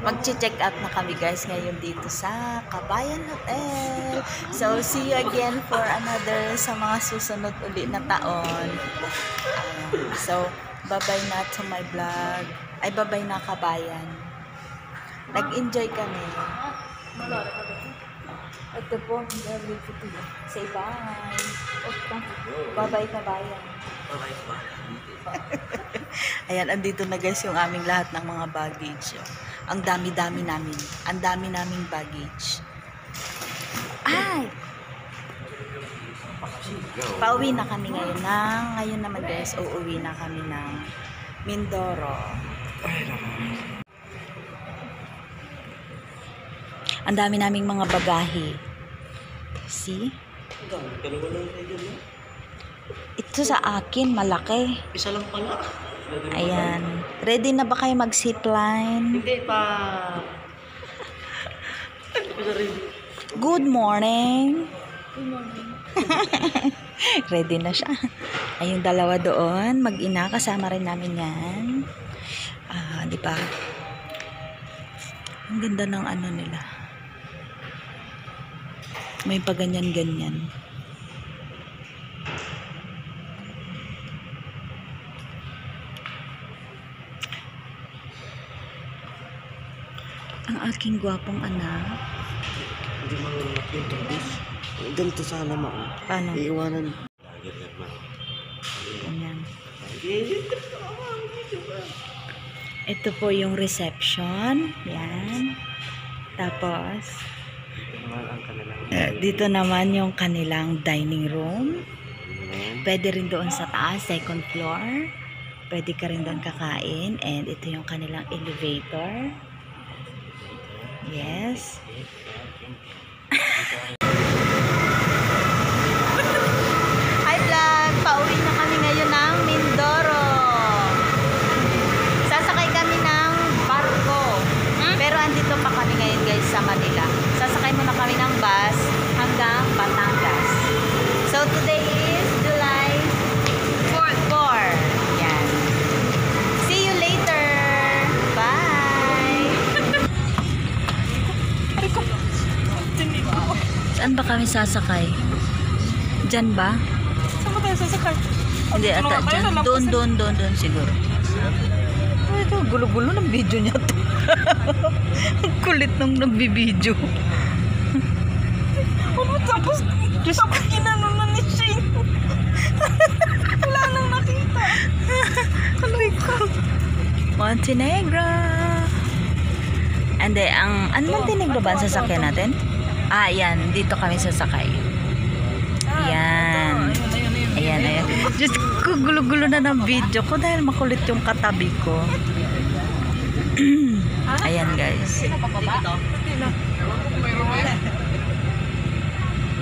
Mag-check out na kami guys ngayon dito sa Kabayan Hotel. So, see you again for another sa mga susunod uli na taon. So, bye-bye na to my vlog. Ay, bye-bye na Kabayan. Nag-enjoy kami. Ito po, say bye. Bye-bye Kabayan. Bye-bye pa. Ayan, andito na guys yung aming lahat ng mga baggage. Ang dami-dami namin. Ang dami naming baggage. Ay! Pauwi na kami ngayon ngayon naman guys, uuwi na kami ng Mindoro. Ang dami naming mga bagahe. See? Dalawa lang kayo dyan. Ito sa akin, malaki. Isa lang pala. Ayan. Ready na ba kayo mag-zipline? Hindi pa. Good morning. Good morning. Ready na siya. Ay, yung dalawa doon, mag-ina, kasama rin namin yan. Di ba? Ang ganda ng ano nila. May paganyan-ganyan. Ang aking gwapong anak. Hindi malulak yung turbis. Ganito sana mo. Paano? Iiwanan. Ganyan. Ito po yung reception. Yan. Tapos, dito naman yung kanilang dining room. Pwede rin doon sa taas, second floor. Pwede ka rin doon kakain. And ito yung kanilang elevator. Yes. Hi vlog! Pauwi na kami ngayon ng Mindoro. Sasakay kami ng barko. Pero andito pa kami ngayon guys sa Manila. Sasakay muna kami ng bus hanggang Batangas. So today is July 4. Yan. See you later. Bye! Saan ba kami sasakay? Diyan ba? Saan ba tayo sasakay? Hindi, ata dyan. Doon siguro. Ay, ito, gulo-gulo ng video niya to. Ang kulit nung nagbibideo. Ano, tapos ginano na ni Shane. Wala nang nakita. Aray ko. Montenegro. Ande, ano Montenegro ba ang sasakyan natin? Yan. Dito kami sasakay. Yan. Ayan. Diyos ko, gulo-gulo na ng video ko dahil makulit yung katabi ko. Ayan, guys.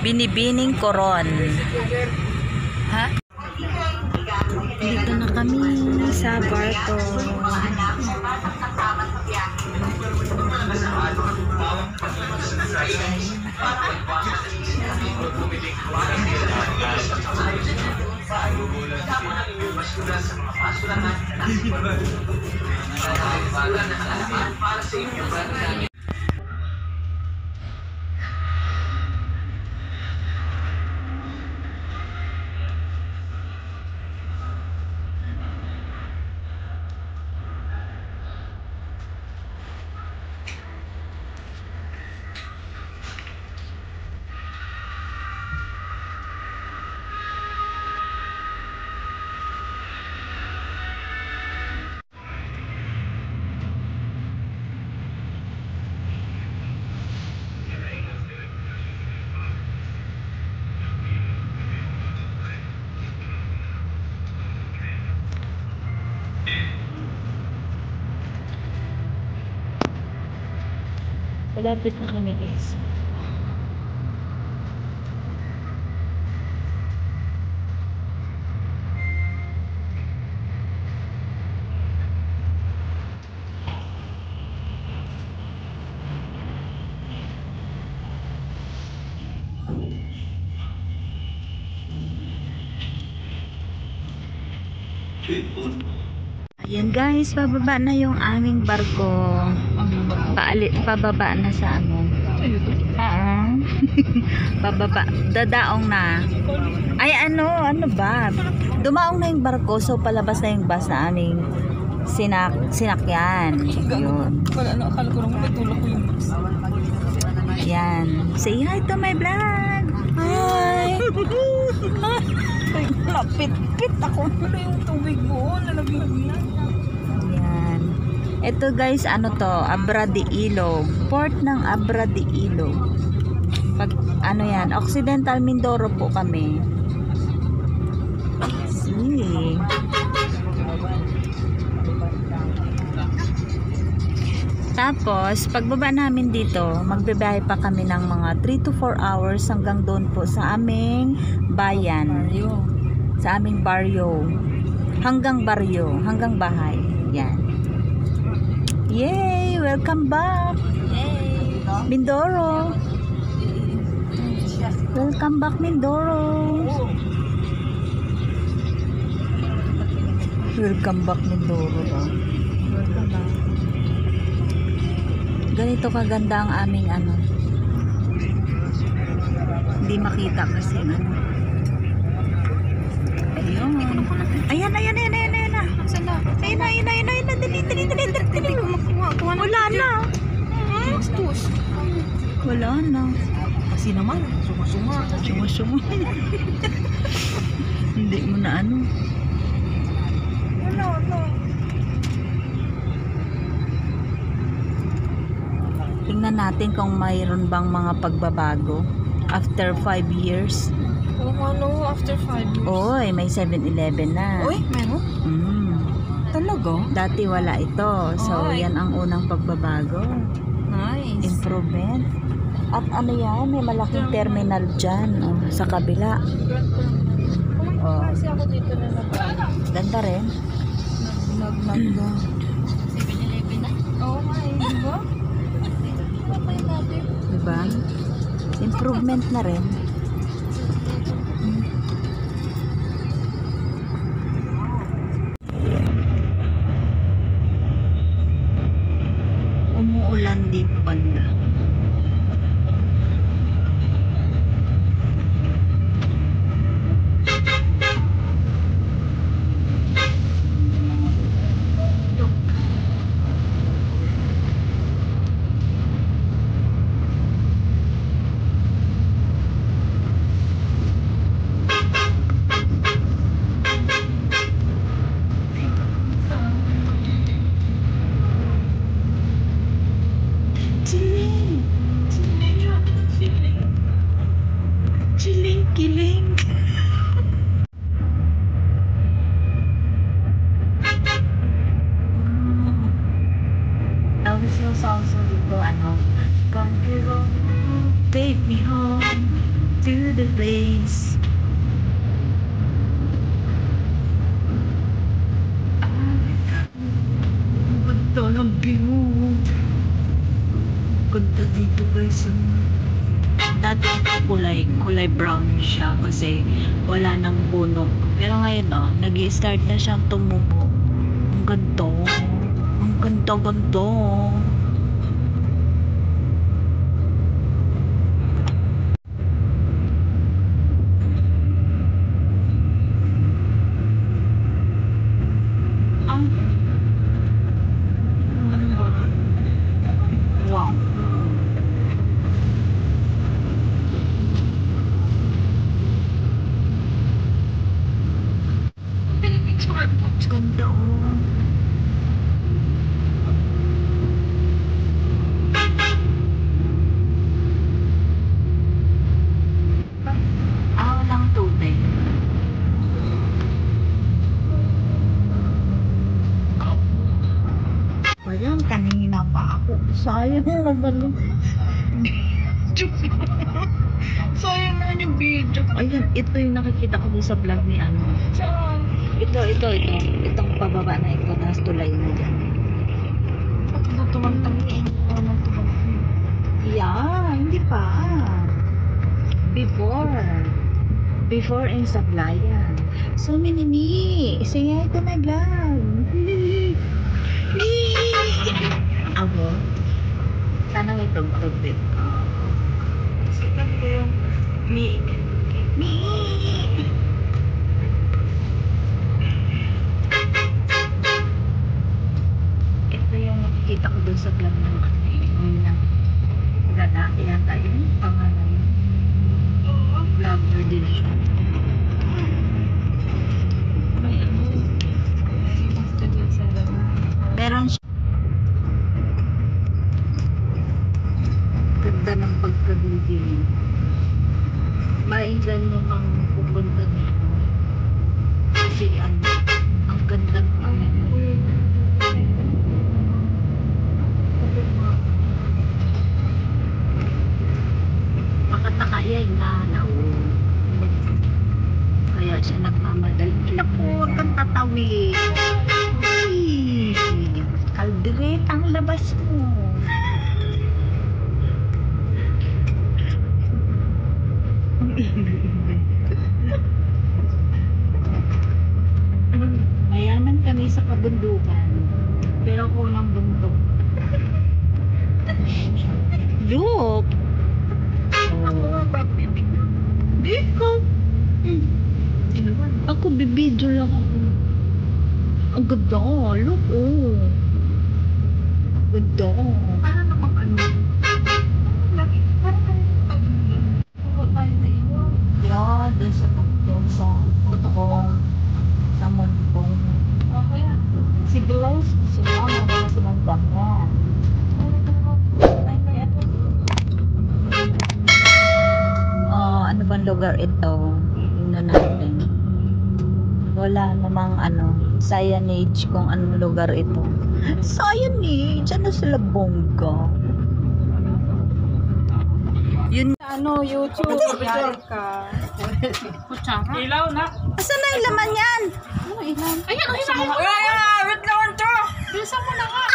Binibining Coron. Ha? Dito na kami sa barko. Malapit na kami guys. Yan guys, pababa na yung aming barko. Pababa na sa ano. Pababa, dadaong na. Ay ano ba? Dumaong na yung barko, so palabas na yung bus na aming sinakyan. Yun. Wala na, akala ko naman matulog ko yung box. Yan. Say hi to my vlog. Hi! Ay, napit-pit ako. Ano yung tubig mo? Nalaglag na. Yan. Ito guys, ano to? Abra de Ilog. Port ng Abra de Ilog. Pag, ano yan? Occidental Mindoro po kami. See. Tapos, pagbaba namin dito, magbibiyahe pa kami ng mga 3 to 4 hours hanggang doon po sa aming bayan. Sa aming baryo. Hanggang baryo, hanggang bahay. Yan. Yay! Welcome back! Yay! Mindoro! Welcome back, Mindoro! Welcome back, Mindoro. Welcome back. Ganito kaganda ang aming ano. Hindi makita kasi ano. Ayun. Ayan na. Ayan na. Dali. Wala na. Bastos. Wala na. Kasi naman, suma-suma. Hindi mo na ano. Wala na. Tingnan natin kung mayroon bang mga pagbabago after 5 years. Oo nga no, after 5 years. Oy, may 7-Eleven na. Uy, meron? Talaga? Dati wala ito. So, Ay. yan ang unang pagbabago. Nice. Improvement. At ano yan, may malaking terminal dyan. Oh, sa kabila. Oh. Kasi ako dito na nabali. Ganda rin. Nag-nagda. 7-Eleven na? Oo nga eh, di ba? Ano pa yun natin? Diba? Improvement na rin. Umuulan dito banda. Kiling. Elvis yung songs dito, ano, come home, take me home to the place. Ganda ng view. Ganda dito guys. Dati kulay brown siya kasi wala nang puno. Pero ngayon nag-i-start na siyang tumubo. Ang ganda. Ang ganda. Wow. Ganda walang tubig. Walang kanina pa ako. Sayang naman. Sayang na yung video. Ayun, ito yung nakikita ko sa vlog ni ano. Saan? Ito. Itong pababa na ito, tapos tulay na dyan. Ba't na tumantang eh? Ano tumantang? Yeah, hindi pa. Before in Sablayan. So, Minini, say hi to my vlog. nakita ko doon sa vlog mo. Lalaki yata yun, pangalan yun. Vlogger din siya. May ano, may basta din sa laro. Meron siya. Ganda ng pagkabigil. Mailan mo pang pupunta dito. Kasi ang ganda ng makataka yan na kaya siya nagmamadali. Naku, huwag kang tatawid. Kalderet ang labas mo. Mayaman kami sa kabundukan, pero kulang bundok. Look! Ako nga ba, bibig? Di ko. Ako bibidyo lang ako. Ang ganda ko, look, oh. Ganda ko. Para naman ano? Para tayo na iwan. Yeah, dun sa tuktok sa Butokong. Sa Mumpong. Okay. Si Blaise, sila mga silang dama. Ano bang lugar ito? Tingnan natin. Wala namang signage kung anong lugar ito. Signage? Ano sila bongga? Yun. YouTube, yari ka. Kutsara? Ilaw na. Asan na yung laman yan? Ano ilaw? Ayan, ang ilaw. Wait naman to! Bilisan mo na nga.